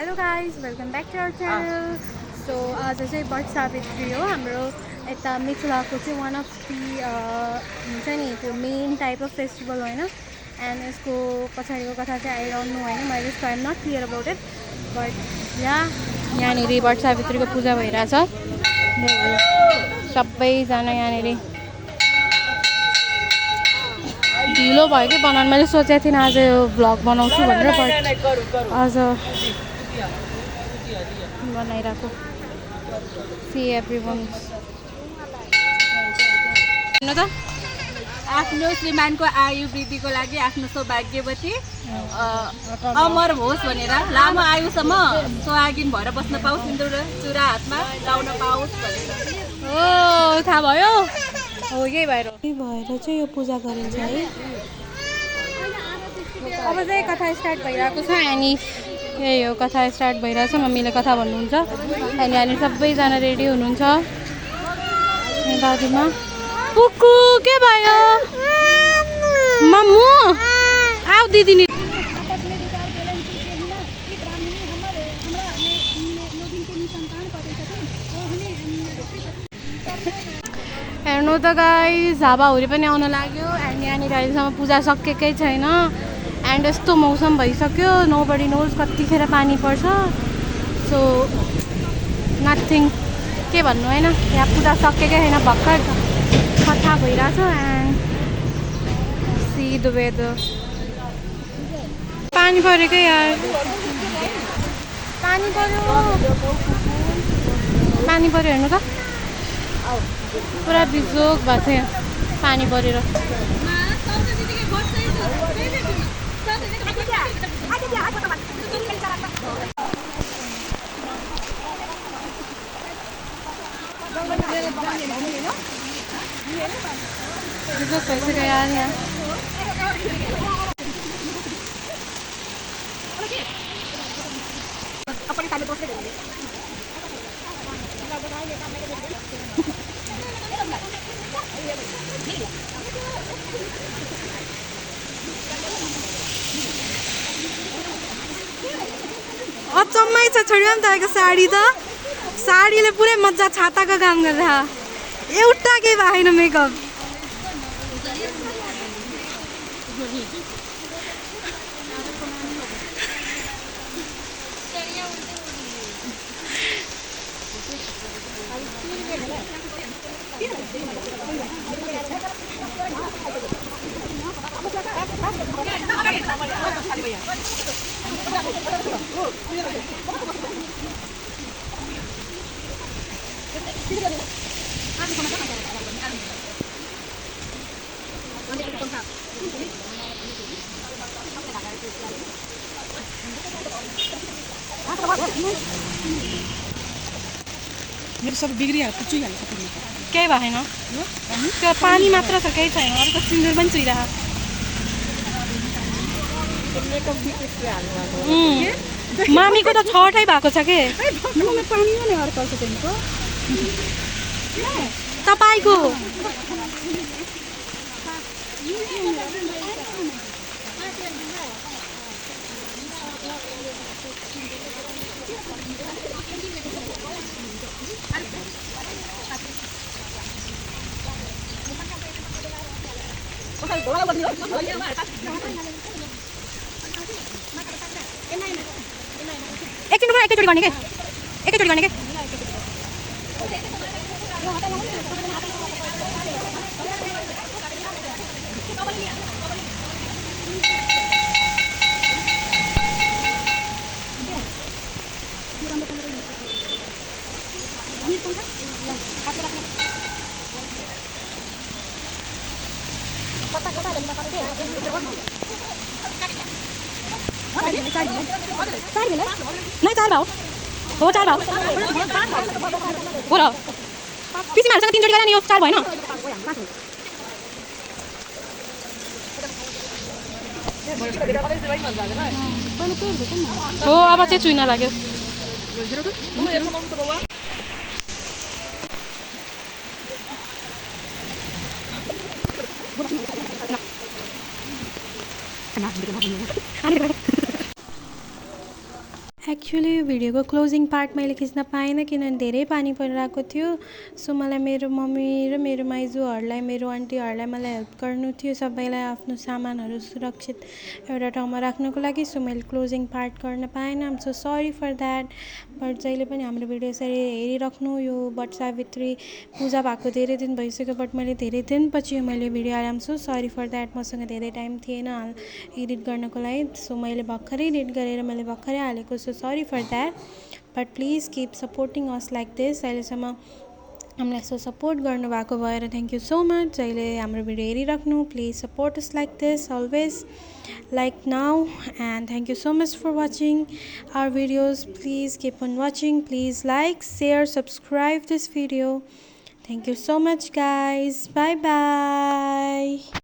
Hello guys welcome back to our channel. So आज चाहिँ वट सावित्री हो हाम्रो यता मिथिलाको चाहिँ वान अफ दि हुन्छ नि त्यो मेन टाइप अफ फेस्टिभल होइन। एन्ड यसको पछाडिको कथा चाहिँ आई डोन्ट नो होइन, मैले जस्तो I'm not clear about it. But यहाँनिर वट सावित्रीको पूजा भइरहेछ। सबैजना यहाँनिर ढिलो भयो कि बनाउनु। मैले सोचेको थिइनँ आज यो भ्लग बनाउँछु भनेर, बट आज बनाइरहेको। सी एभ्रिवन हेर्नु त आफ्नो श्रीमानको आयु वृद्धिको लागि आफ्नो सौभाग्यवती अमर होस् भनेर लामो आयुसम्म सुहागिन भएर बस्न पाओस्, सिन्दुर चुरा हातमा लाउन पाओस् भनेर। हो थाहा भयो, हो यही भएर चाहिँ यो पूजा गरिन्छ है। अब चाहिँ कथा स्टार्ट भइरहेको छ। अनि यही हो, कथा स्टार्ट भइरहेछ। मम्मीले कथा भन्नुहुन्छ अनि यहाँनिर सबैजना रेडी हुनुहुन्छ। दादीमा पुक्कु के भयो मम्मु आऊ दिदी नि। हेर्नु त गाइस, हावाहुरी पनि आउन लाग्यो। एन्ड यहाँनिर अहिलेसम्म पूजा सकेकै छैन। एन्ड यस्तो मौसम भइसक्यो, नो बडी नोज कतिखेर पानी पर्छ। सो नथिङ के भन्नु होइन, यहाँ पूजा सकेकै छैन, भर्खर कथा भइरहेछ। एन्ड सी द वेदर, पानी परेकै यार, पानी पर्यो, पानी पर्यो। हेर्नु त पुरा बिजोग भएको थियो पानी परेर। बिजोग भइसक्यो यार यहाँ। अचम्मै छ छोडियो नि तपाईँको साडी त, साडीले पुरै मजा छाताको काम गर्दा एउटा केही भएन मेकअप। मेरो सब बिग्रिहाल्छ, चुइहाल्छ। केही भएन, त्यो पानी मात्र छ, केही छैन। अरूको सिन्दुर पनि चुइरह। मामीको त छटै भएको छ के तपाईँको। एकैचोटि गर्ने के, एकैचोटि गर्ने के। नहीं 4 भाव हो, 4 भाव हो र पिसीमाहरूसँग 3 जोडी गरेर नि यो 4 भएन। हो अब चाहिँ चुइन लाग्यो। एक्चुअली भिडियोको क्लोजिङ पार्ट मैले खिच्न पाइनँ किनभने धेरै पानी परिरहेको थियो। सो मलाई मेरो मम्मी र मेरो माइजूहरूलाई मेरो आन्टीहरूलाई मलाई हेल्प गर्नु थियो सबैलाई आफ्नो सामानहरू सुरक्षित एउटा ठाउँमा राख्नको लागि। सो मैले क्लोजिङ पार्ट गर्न पाइनँ। I'm so sorry for that. But जहिले पनि हाम्रो भिडियो यसरी हेरिराख्नु। यो वट सावित्री पूजा भएको धेरै दिन भइसक्यो बट मैले धेरै दिनपछि मैले भिडियो हालेँ। आम सो सरी फर द्याट। मसँग धेरै टाइम थिएन एडिट गर्नको लागि। सो मैले भर्खरै एडिट गरेर मैले भर्खरै हालेको। So sorry for that. But please keep supporting us like this. अहिलेसम्म हामीलाई यसो सपोर्ट गर्नुभएको भएर थ्याङ्क यू सो मच। जहिले हाम्रो भिडियो हेरिराख्नु। Please support us like this always like now, and thank you so much for watching our videos. Please keep on watching. Please like, share, subscribe this video. Thank you so much guys. Bye bye.